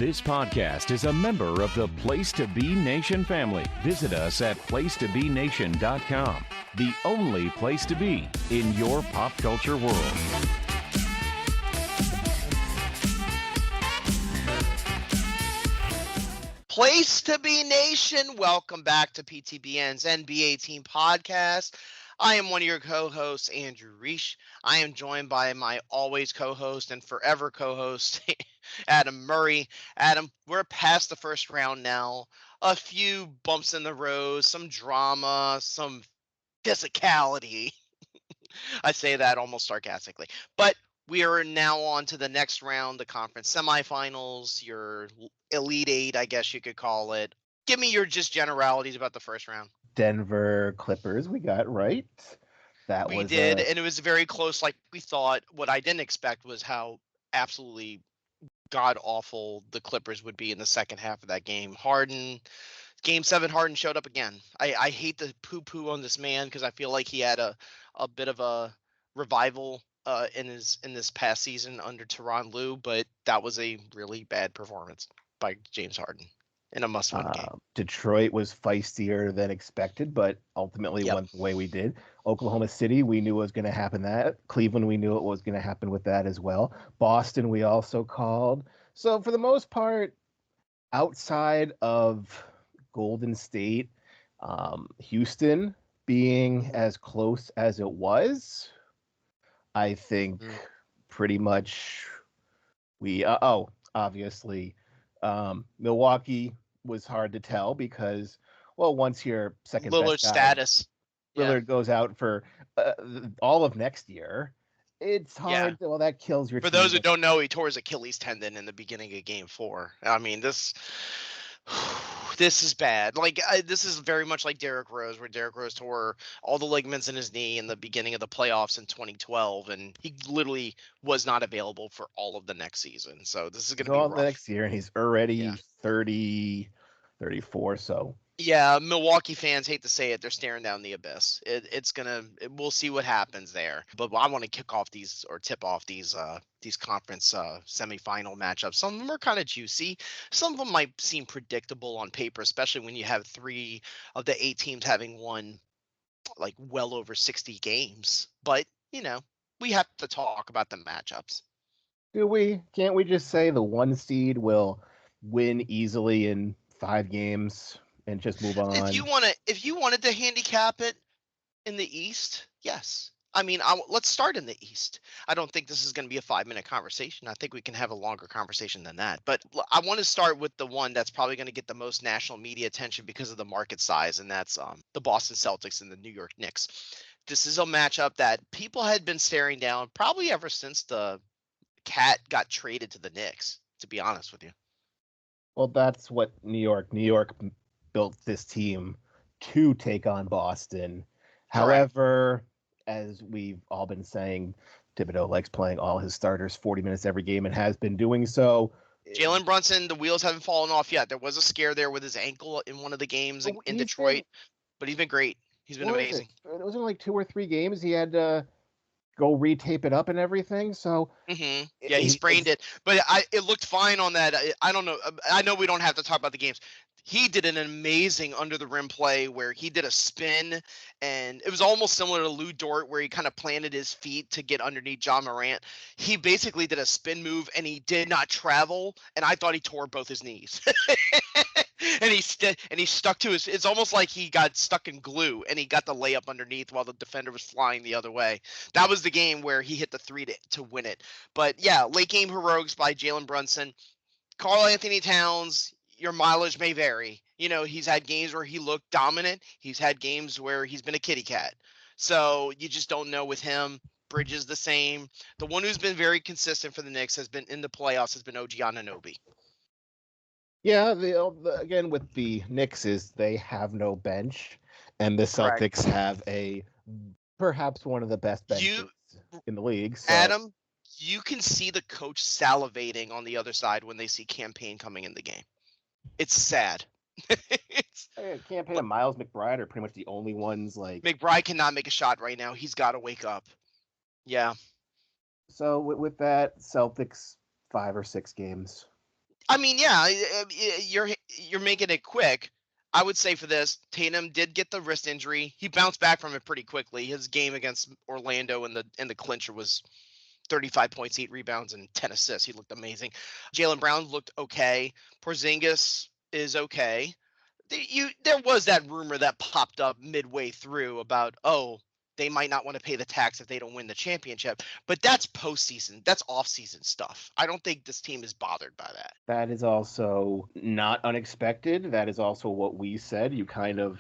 This podcast is a member of the Place to Be Nation family. Visit us at placetobenation.com, the only place to be in your pop culture world. Place to Be Nation, welcome back to PTBN's NBA Team Podcast. I am one of your co-hosts, Andrew Reich. I am joined by my always co-host and forever co-host, Adam Murray. Adam, we're past the first round now. A few bumps in the road, some drama, some physicality. I say that almost sarcastically. But we are now on to the next round, the conference semifinals, your Elite Eight, I guess you could call it. Give me your just generalities about the first round. Denver Clippers, we got right. We did, and it was very close like we thought. What I didn't expect was how absolutely god-awful the Clippers would be in the second half of that game. Game 7, Harden showed up again. I hate the poo-poo on this man because I feel like he had a bit of a revival in this past season under Tyronn Lue, but that was a really bad performance by James Harden in a must-win game. Detroit was feistier than expected, but ultimately went the way we did. Oklahoma City, we knew was going to happen that. Cleveland, we knew it was going to happen with that as well. Boston, we also called. So for the most part, outside of Golden State, Houston being as close as it was, I think pretty much we obviously Milwaukee was hard to tell because, well, once your second Lillard best guy, status, Lillard goes out for all of next year, it's hard. Well, that kills your For team. those who don't know, he tore his Achilles tendon in the beginning of Game 4. I mean, this is bad. Like this is very much like Derrick Rose, where Derrick Rose tore all the ligaments in his knee in the beginning of the playoffs in 2012, and he literally was not available for all of the next season. So this is going to be rough. The next year, and he's already 30, 34. So yeah, Milwaukee fans, hate to say it, they're staring down the abyss. We'll see what happens there. But I want to tip off these conference semifinal matchups. Some of them are kind of juicy. Some of them might seem predictable on paper, especially when you have 3 of the 8 teams having won like well over 60 games. But, we have to talk about the matchups. Can't we just say the 1 seed will win easily in 5 games? And just move on. If you wanted to handicap it in the East, yes. I mean, let's start in the East. I don't think this is going to be a 5-minute conversation. I think we can have a longer conversation than that. But I want to start with the one that's probably going to get the most national media attention because of the market size, and that's the Boston Celtics and the New York Knicks. This is a matchup that people had been staring down probably ever since the Cat got traded to the Knicks, to be honest with you. Well, that's what New York built this team to take on Boston. However, as we've all been saying, Thibodeau likes playing all his starters 40 minutes every game and has been doing so. Jalen Brunson, the wheels haven't fallen off yet. There was a scare there with his ankle in one of the games in Detroit, but he's been great. He's been amazing. It was in like 2 or 3 games. He had to go retape it up and everything. So yeah, he sprained it, but it looked fine on that. I don't know. I know we don't have to talk about the games. He did an amazing under the rim play where he did a spin, and it was almost similar to Lou Dort where he kind of planted his feet to get underneath John Morant. He basically did a spin move and he did not travel, and I thought he tore both his knees. and he stuck to his. It's almost like he got stuck in glue, and he got the layup underneath while the defender was flying the other way. That was the game where he hit the 3 to win it. But yeah, late game heroics by Jalen Brunson. Karl Anthony Towns, your mileage may vary. He's had games where he looked dominant. He's had games where he's been a kitty cat. So you just don't know with him. Bridges the same. The one who's been very consistent for the Knicks has been in the playoffs has been OG Anunoby. Yeah, again with the Knicks is they have no bench, and the Celtics have perhaps one of the best benches in the league. So. Adam, you can see the coach salivating on the other side when they see Campaign coming in the game. It's sad. Campaign and Miles McBride are pretty much the only ones. Like McBride cannot make a shot right now. He's got to wake up. Yeah. So with that, Celtics 5 or 6 games. I mean, yeah, you're making it quick. I would say for this, Tatum did get the wrist injury. He bounced back from it pretty quickly. His game against Orlando in the clincher was 35 points, 8 rebounds, and 10 assists. He looked amazing. Jaylen Brown looked okay. Porzingis is okay. There was that rumor that popped up midway through about, oh, they might not want to pay the tax if they don't win the championship, but that's postseason, that's off-season stuff. I don't think this team is bothered by that. That is also not unexpected. That is also what we said. You kind of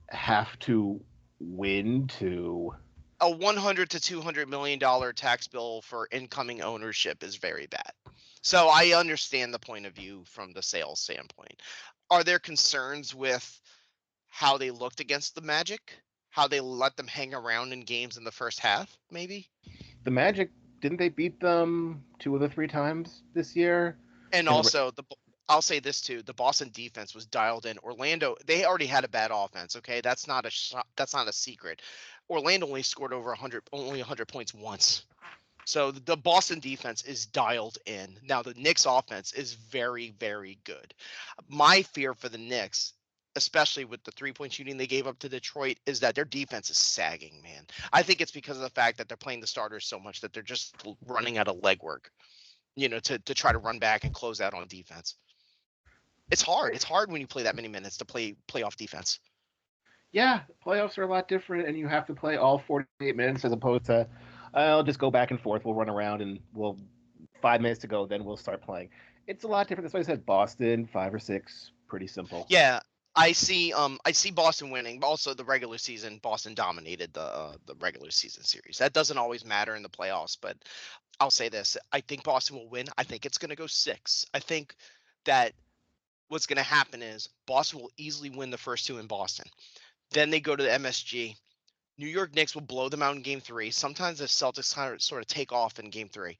have to win to. A $100 to $200 million tax bill for incoming ownership is very bad. So I understand the point of view from the sales standpoint. Are there concerns with how they looked against the Magic? How they let them hang around in games in the first half, maybe? The Magic, didn't they beat them 2 of the 3 times this year? And also, I'll say this too: the Boston defense was dialed in. Orlando, they already had a bad offense. Okay, that's not a secret. Orlando only scored over 100 points once. So the Boston defense is dialed in. Now the Knicks offense is very, very good. My fear for the Knicks, especially with the 3-point shooting they gave up to Detroit, is that their defense is sagging, man. I think it's because of the fact that they're playing the starters so much that they're just running out of legwork, to try to run back and close out on defense. It's hard. It's hard when you play that many minutes to play playoff defense. Yeah, playoffs are a lot different, and you have to play all 48 minutes as opposed to, I'll just go back and forth. We'll run around, and 5 minutes to go, then we'll start playing. It's a lot different. That's why I said Boston, 5 or 6, pretty simple. Yeah, I see Boston winning. Also, the regular season, Boston dominated the regular season series. That doesn't always matter in the playoffs, but I'll say this: I think Boston will win. I think it's going to go 6. I think that what's going to happen is Boston will easily win the first 2 in Boston. Then they go to the MSG. New York Knicks will blow them out in game 3. Sometimes the Celtics sort of take off in game 3.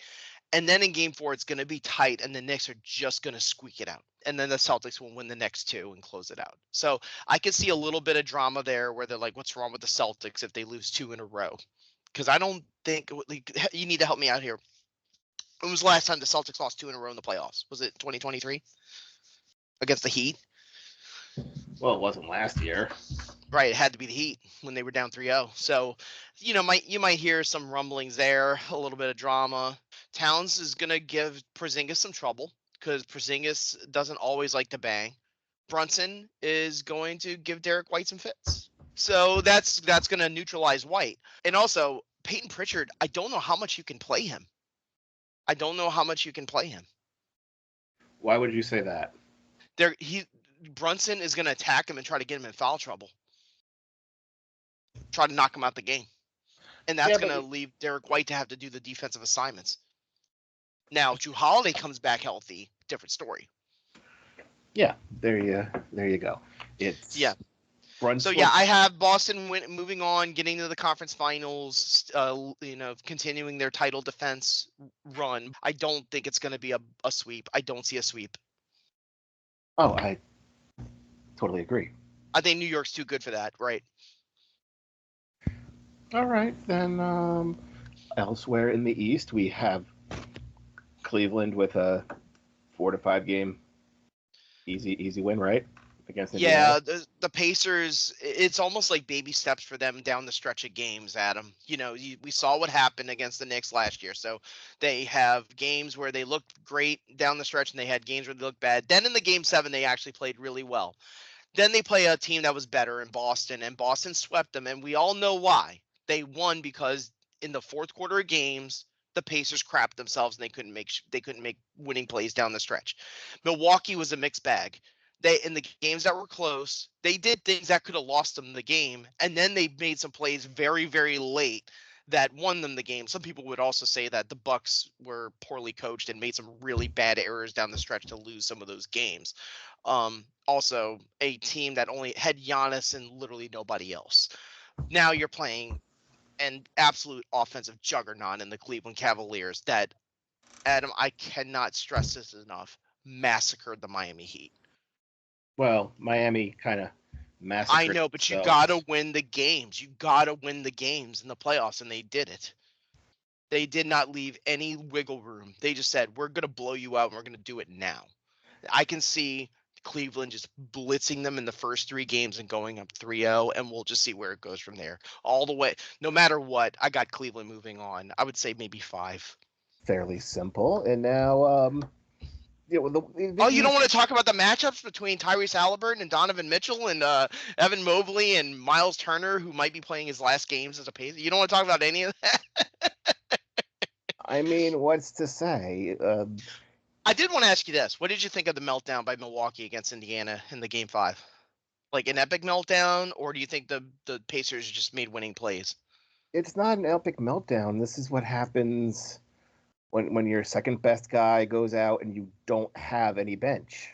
And then in game 4, it's going to be tight, and the Knicks are just going to squeak it out. And then the Celtics will win the next 2 and close it out. So I could see a little bit of drama there where they're like, what's wrong with the Celtics if they lose 2 in a row? Because I don't think – you need to help me out here. When was the last time the Celtics lost 2 in a row in the playoffs? Was it 2023 against the Heat? Well, it wasn't last year. Right, it had to be the Heat when they were down 3-0. So, you might hear some rumblings there, a little bit of drama. Towns is going to give Porzingis some trouble because Porzingis doesn't always like to bang. Brunson is going to give Derek White some fits. So that's going to neutralize White. And also, Peyton Pritchard, I don't know how much you can play him. Why would you say that? Brunson is going to attack him and try to get him in foul trouble. Try to knock him out the game. And that's going to leave Derek White to have to do the defensive assignments. Now, Jrue Holiday comes back healthy, different story. Yeah, there you go. Brunson. So yeah, I have Boston moving on, getting to the conference finals, continuing their title defense run. I don't think it's going to be a sweep. I don't see a sweep. Oh, I totally agree. I think New York's too good for that, right? All right, then elsewhere in the East, we have Cleveland with a 4 to 5 game easy win, right? Against Indiana. Yeah, the Pacers, it's almost like baby steps for them down the stretch of games, Adam. We saw what happened against the Knicks last year. So they have games where they looked great down the stretch and they had games where they looked bad. Then in the game 7, they actually played really well. Then they play a team that was better in Boston, and Boston swept them, and we all know why. They won because in the fourth quarter of games, the Pacers crapped themselves and they couldn't make winning plays down the stretch. Milwaukee was a mixed bag. In the games that were close, they did things that could have lost them the game, and then they made some plays very, very late that won them the game. Some people would also say that the Bucks were poorly coached and made some really bad errors down the stretch to lose some of those games. Also, a team that only had Giannis and literally nobody else. Now you're playing an absolute offensive juggernaut in the Cleveland Cavaliers that, Adam, I cannot stress this enough, massacred the Miami Heat. Well, Miami kind of massacred. I know, but you got to win the games. You got to win the games in the playoffs, and they did it. They did not leave any wiggle room. They just said, we're going to blow you out, and we're going to do it now. I can see Cleveland just blitzing them in the first 3 games and going up 3-0, and we'll just see where it goes from there. All the way, no matter what, I got Cleveland moving on. I would say maybe 5. Fairly simple. And now, the Oh, you don't East. want to talk about the matchups between Tyrese Halliburton and Donovan Mitchell and Evan Mobley and Miles Turner, who might be playing his last games as a Pacer? You don't want to talk about any of that? I mean, what's to say? I did want to ask you this. What did you think of the meltdown by Milwaukee against Indiana in the Game 5? Like an epic meltdown, or do you think the Pacers just made winning plays? It's not an epic meltdown. This is what happens when your second best guy goes out and you don't have any bench.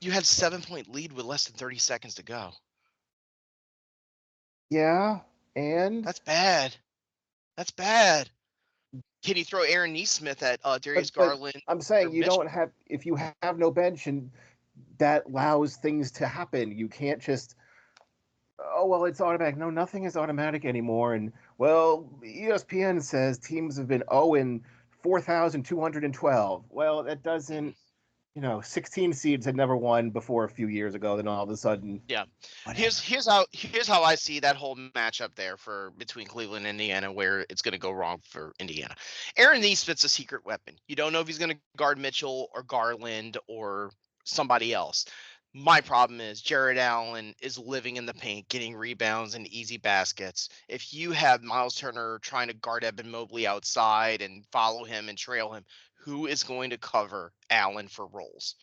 You had 7-point lead with less than 30 seconds to go. Yeah, and That's bad. That's bad. Can you throw Aaron Nesmith at Darius Garland? I'm saying you Mitchell? don't have, if you have no bench, and that allows things to happen. You can't just, oh well, it's automatic. No, nothing is automatic anymore. And well, ESPN says teams have been 4,212. Well, that doesn't. 16 seeds had never won before a few years ago. Then all of a sudden, Yeah. whatever. Here's how I see that whole matchup there for between Cleveland and Indiana, where it's going to go wrong for Indiana. Aaron Nesmith's a secret weapon. You don't know if he's going to guard Mitchell or Garland or somebody else. My problem is Jared Allen is living in the paint, getting rebounds and easy baskets. If you have Miles Turner trying to guard Evan Mobley outside and follow him and trail him, who is going to cover Allen for rolls?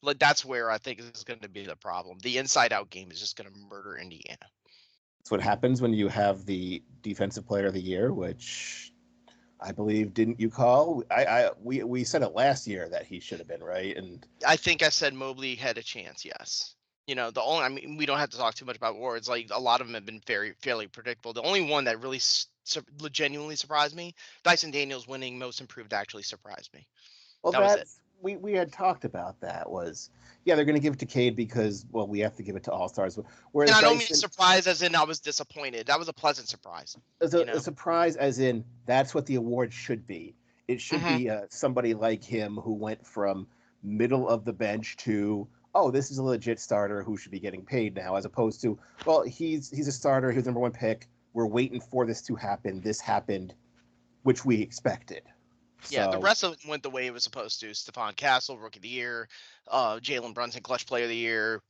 Like, that's where I think is going to be the problem. The inside-out game is just going to murder Indiana. That's what happens when you have the defensive player of the year, which I believe didn't you call? We said it last year that he should have been, right? And I think I said Mobley had a chance. Yes. I mean, we don't have to talk too much about awards. Like, a lot of them have been fairly predictable. The only one that really genuinely surprised me, Dyson Daniels winning Most Improved, actually surprised me. well, That was it. we had talked about that. Was yeah, they're going to give it to Cade because we have to give it to All Stars. Whereas And I don't mean surprise as in I was disappointed. That was a pleasant surprise. a surprise as in that's what the award should be. It should be somebody like him who went from middle of the bench to, oh, this is a legit starter who should be getting paid now, as opposed to, well, he's a starter, he was number 1 pick. We're waiting for this to happen. This happened, which we expected. Yeah, the rest of it went the way it was supposed to. Stephon Castle, Rookie of the Year. Jalen Brunson, Clutch Player of the Year.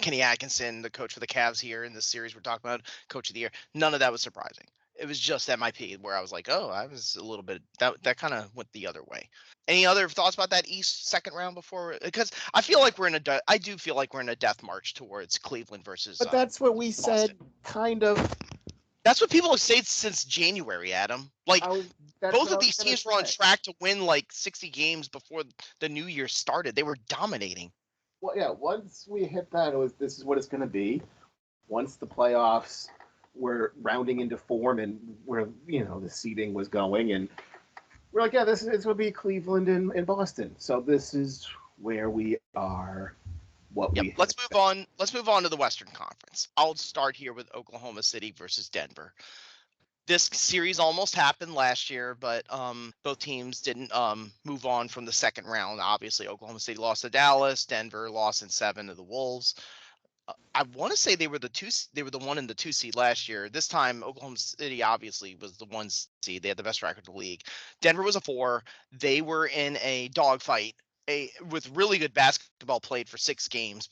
Kenny Atkinson, the coach for the Cavs here in this series we're talking about, Coach of the Year. None of that was surprising. It was just MIP where I was like, oh, I was a little bit that kind of went the other way. Any other thoughts about that East second round before? Because I feel like I do feel like we're in a death march towards Cleveland versus. But that's what we Boston. said, kind of. That's what people have said since January, Adam. Like, both of these teams were on track to win like 60 games before the new year started. They were dominating. Well, yeah, once we hit that, this is what it's going to be. Once the playoffs were rounding into form and where, the seeding was going, and we're like, yeah, this will be Cleveland and Boston. So this is where we are. Let's move on. Let's move on to the Western Conference. I'll start here with Oklahoma City versus Denver. This series almost happened last year, but both teams didn't move on from the second round. Obviously, Oklahoma City lost to Dallas. Denver lost in 7 to the Wolves. I want to say they were the 1 and the 2 seed last year. This time, Oklahoma City obviously was the 1 seed. They had the best record in the league. Denver was a 4. They were in a dogfight. With really good basketball played for 6 games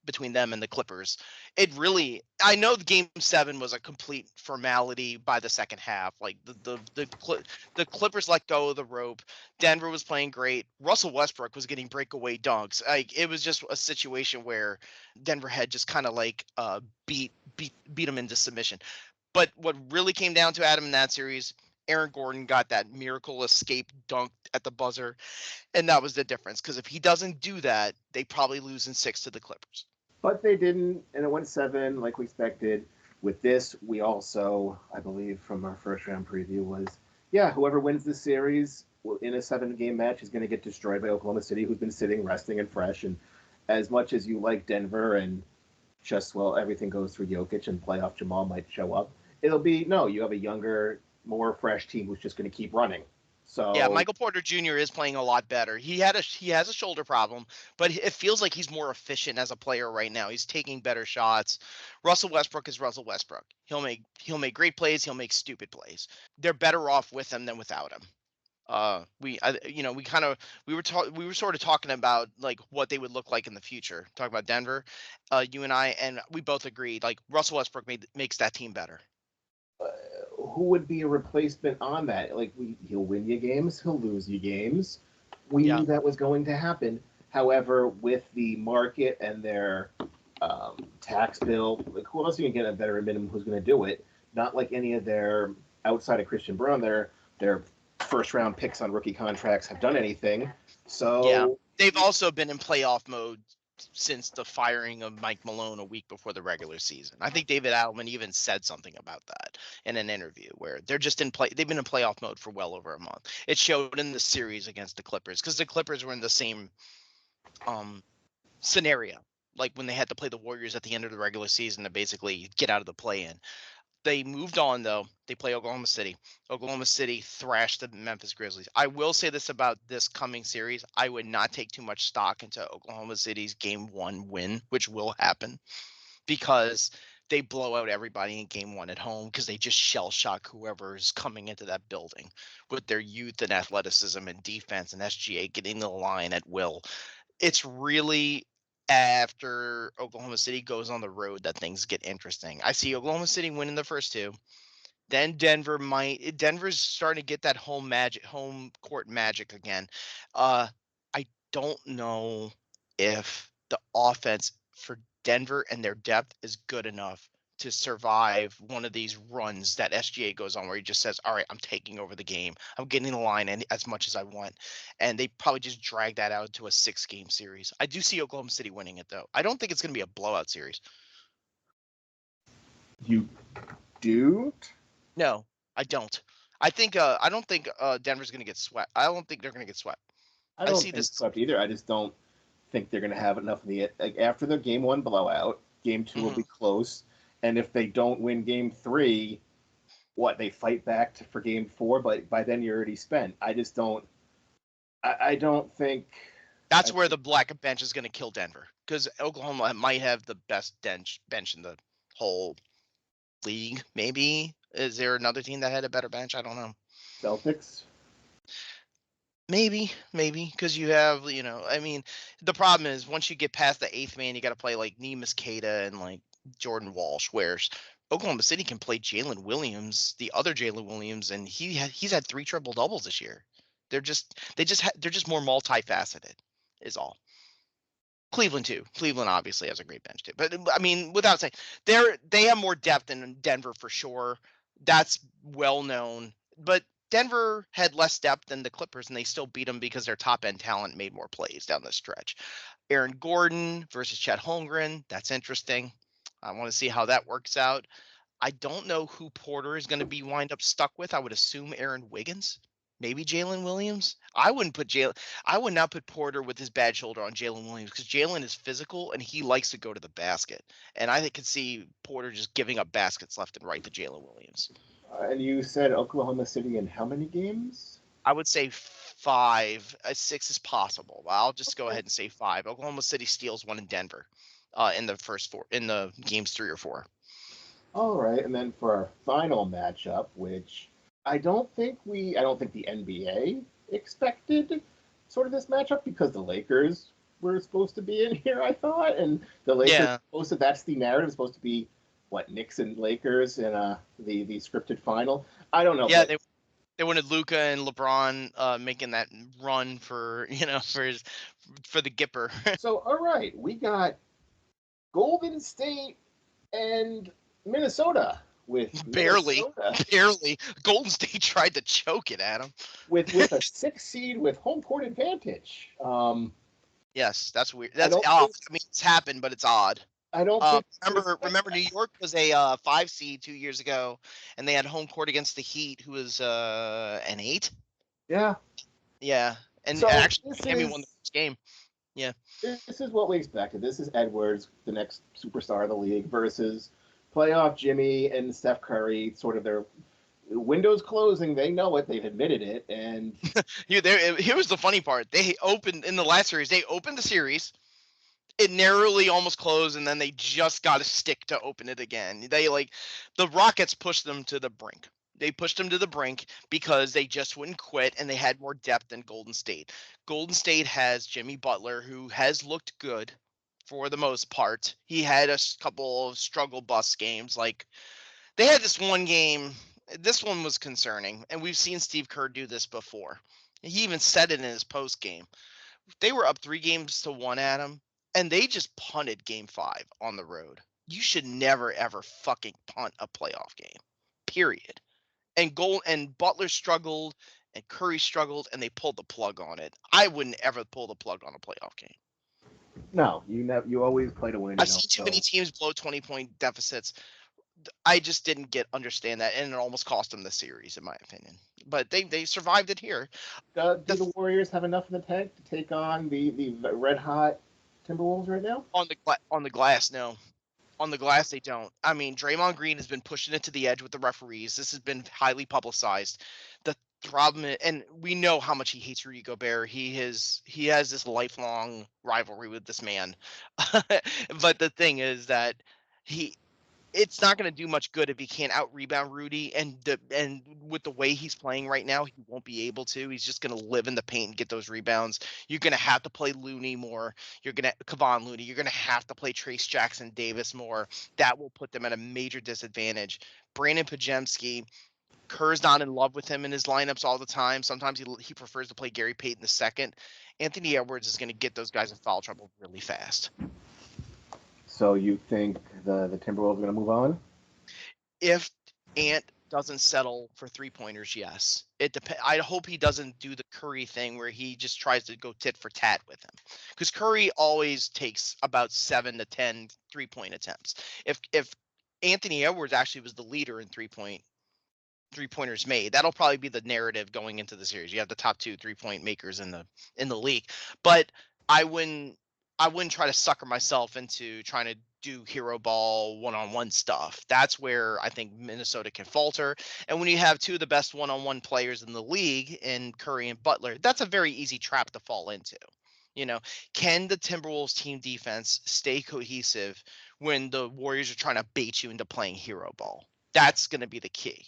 between them and the Clippers. I know the game 7 was a complete formality by the second half. Like the Clippers let go of the rope. Denver was playing great. Russell Westbrook was getting breakaway dunks. Like, it was just a situation where Denver had just kind of like beat them into submission. But what really came down to, Adam, in that series, Aaron Gordon got that miracle escape dunk at the buzzer, and that was the difference. Because if he doesn't do that, they probably lose in 6 to the Clippers. But they didn't, and it went 7 like we expected. With this, we also, I believe, from our first round preview was, whoever wins this series in a 7-game match is going to get destroyed by Oklahoma City, who's been sitting, resting, and fresh. And as much as you like Denver and just, everything goes through Jokic and playoff Jamal might show up, it'll be, no, you have a younger, more fresh team who's just going to keep running. So yeah, Michael Porter Jr. is playing a lot better. He has a shoulder problem, but it feels like he's more efficient as a player right now. He's taking better shots. Russell Westbrook is Russell Westbrook. He'll make great plays. He'll make stupid plays. They're better off with him than without him. We were sort of talking about like what they would look like in the future. Talking about Denver, you and I, and we both agreed like Russell Westbrook makes that team better. who would be a replacement on that? Like he'll win you games, he'll lose you games. We Yeah. knew that was going to happen. However, with the market and their tax bill, like who else are you gonna get a veteran minimum who's going to do it? Not like any of their outside of Christian Brown, their first round picks on rookie contracts have done anything. So Yeah. They've also been in playoff mode since the firing of Mike Malone a week before the regular season. I think David Adelman even said something about that in an interview where they're just in play. They've been in playoff mode for well over a month. It showed in the series against the Clippers because the Clippers were in the same scenario, like when they had to play the Warriors at the end of the regular season to basically get out of the play-in. They moved on though. They play Oklahoma City. Oklahoma City thrashed the Memphis Grizzlies. I will say this about this coming series. I would not take too much stock into Oklahoma City's game 1 win, which will happen because they blow out everybody in game 1 at home because they just shell shock whoever is coming into that building with their youth and athleticism and defense and SGA getting the line at will. It's really after Oklahoma City goes on the road that things get interesting. I see Oklahoma City winning the first 2. Then Denver's starting to get that home court magic again. I don't know if the offense for Denver and their depth is good enough to survive one of these runs that SGA goes on where he just says, all right, I'm taking over the game. I'm getting the line as much as I want. And they probably just drag that out to a 6-game series. I do see Oklahoma City winning it, though. I don't think it's going to be a blowout series. you do? No, I don't. I don't think Denver's going to get swept. I don't think they're going to get swept. I don't see think this swept either. I just don't think they're going to have enough of the like after the game 1 blowout. Game 2 will be close, and if they don't win game 3, they fight back for game 4, but by then you're already spent. I just don't. I don't think that's where the black bench is going to kill Denver because Oklahoma might have the best bench in the whole league. Maybe is there another team that had a better bench? I don't know. Celtics. Maybe because you have I mean the problem is once you get past the 8th man you got to play like Neemias Queta and like Jordan Walsh, whereas Oklahoma City can play Jalen Williams, the other Jalen Williams, and he's had 3 triple doubles this year. They're just more multifaceted is all. Cleveland too. Cleveland obviously has a great bench too. But I mean, without saying, they have more depth than Denver for sure. That's well known. But Denver had less depth than the Clippers, and they still beat them because their top end talent made more plays down the stretch. Aaron Gordon versus Chet Holmgren. That's interesting. I want to see how that works out. I don't know who Porter is going to be wind up stuck with. I would assume Aaron Wiggins. Maybe Jalen Williams. I would not put Porter with his bad shoulder on Jalen Williams because Jalen is physical and he likes to go to the basket. And I could see Porter just giving up baskets left and right to Jalen Williams. And you said Oklahoma City in how many games? I would say 5. 6 is possible. I'll just go ahead and say 5. Oklahoma City steals one in Denver in the first 4, in the games 3 or 4. All right, and then for our final matchup, which I don't think the NBA expected sort of this matchup because the Lakers were supposed to be in here, I thought, and the Lakers that's the narrative, supposed to be Knicks and Lakers in the scripted final. I don't know. Yeah, they wanted Luka and LeBron making that run for for the Gipper. So all right, we got Golden State and Minnesota. With barely Golden State tried to choke it at him with a 6 seed with home court advantage. Yes, that's weird. That's odd. I mean, it's happened, but it's odd. I don't remember New York was a 5 seed 2 years ago, and they had home court against the Heat, who was an 8. Yeah, and so actually Miami won the first game. Yeah, this is what we expected. This is Edwards, the next superstar of the league, versus playoff Jimmy and Steph Curry, sort of their Windows closing. They know it. They've admitted it, and Here was the funny part. They opened in the last series. They opened the series. It narrowly almost closed, and then they just got a stick to open it again. The Rockets pushed them to the brink. They pushed them to the brink because they just wouldn't quit, and they had more depth than Golden State. Golden State has Jimmy Butler, who has looked good for the most part. He had a couple of struggle bus games. Like, they had this one game. This one was concerning, and we've seen Steve Kerr do this before. He even said it in his post game. They were up 3-1, Adam, and they just punted game 5 on the road. You should never ever fucking punt a playoff game. Period. And Butler struggled and Curry struggled, and they pulled the plug on it. I wouldn't ever pull the plug on a playoff game. no, you always play to win. I've seen too many teams blow 20-point deficits. I just didn't understand that, and it almost cost them the series, in my opinion. But they survived it here. Do the Warriors have enough in the tank to take on the red hot Timberwolves right now? On the glass, no. On the glass, they don't. I mean, Draymond Green has been pushing it to the edge with the referees. This has been highly publicized. The problem, and we know how much he hates Rudy Gobert. He has this lifelong rivalry with this man. But the thing is that it's not going to do much good if he can't out-rebound Rudy, and with the way he's playing right now, he won't be able to. He's just going to live in the paint and get those rebounds. You're going to have to play Looney more. Kevon Looney. You're going to have to play Trace Jackson Davis more. That will put them at a major disadvantage. Brandon Pajemski, Kerr's not in love with him in his lineups all the time. Sometimes he prefers to play Gary Payton II. Anthony Edwards is going to get those guys in foul trouble really fast. So you think the Timberwolves are going to move on? If Ant doesn't settle for 3-pointers, yes. It depends. I hope he doesn't do the Curry thing where he just tries to go tit for tat with him, because Curry always takes about 7 to 10 3-point attempts. If Anthony Edwards actually was the leader in 3-pointers made, that'll probably be the narrative going into the series. You have the top 2 3-point makers in the league, but I wouldn't try to sucker myself into trying to do hero ball one-on-one stuff. That's where I think Minnesota can falter. And when you have 2 of the best one-on-one players in the league in Curry and Butler, that's a very easy trap to fall into. Can the Timberwolves team defense stay cohesive when the Warriors are trying to bait you into playing hero ball? That's going to be the key.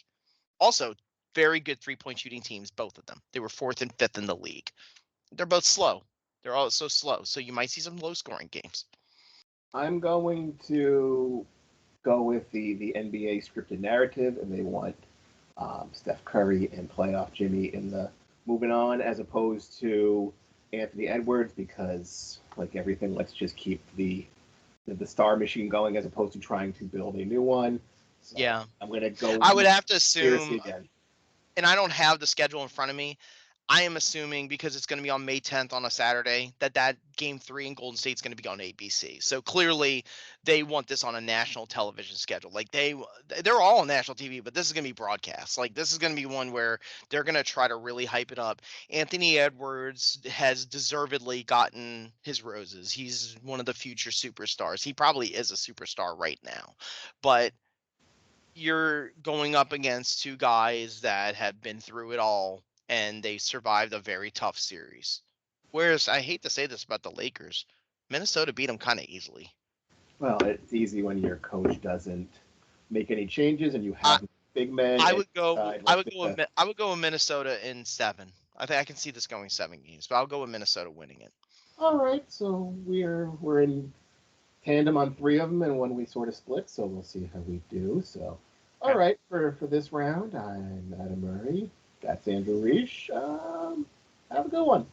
Also, very good 3-point shooting teams, both of them. They were 4th and 5th in the league. They're both slow. They're all so slow. So you might see some low-scoring games. I'm going to go with the NBA scripted narrative, and they want Steph Curry and playoff Jimmy in the moving on, as opposed to Anthony Edwards, because, like everything, let's just keep the star machine going as opposed to trying to build a new one. So yeah. I'm going to go. I would have to assume, and I don't have the schedule in front of me, I am assuming, because it's going to be on May 10th on a Saturday, that game 3 in Golden State is going to be on ABC. So clearly they want this on a national television schedule. Like they're all on national TV, but this is going to be broadcast. Like, this is going to be one where they're going to try to really hype it up. Anthony Edwards has deservedly gotten his roses. He's one of the future superstars. He probably is a superstar right now, but you're going up against 2 guys that have been through it all, and they survived a very tough series. Whereas, I hate to say this about the Lakers, Minnesota beat them kind of easily. Well, it's easy when your coach doesn't make any changes and you have big men. I would go with Minnesota in 7. I think I can see this going 7 games, but I'll go with Minnesota winning it. All right, so we're in tandem on 3 of them, and one we sort of split. So we'll see how we do. So, all right, for this round, I'm Adam Murray. That's Andrew Reich. Have a good one.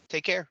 Take care.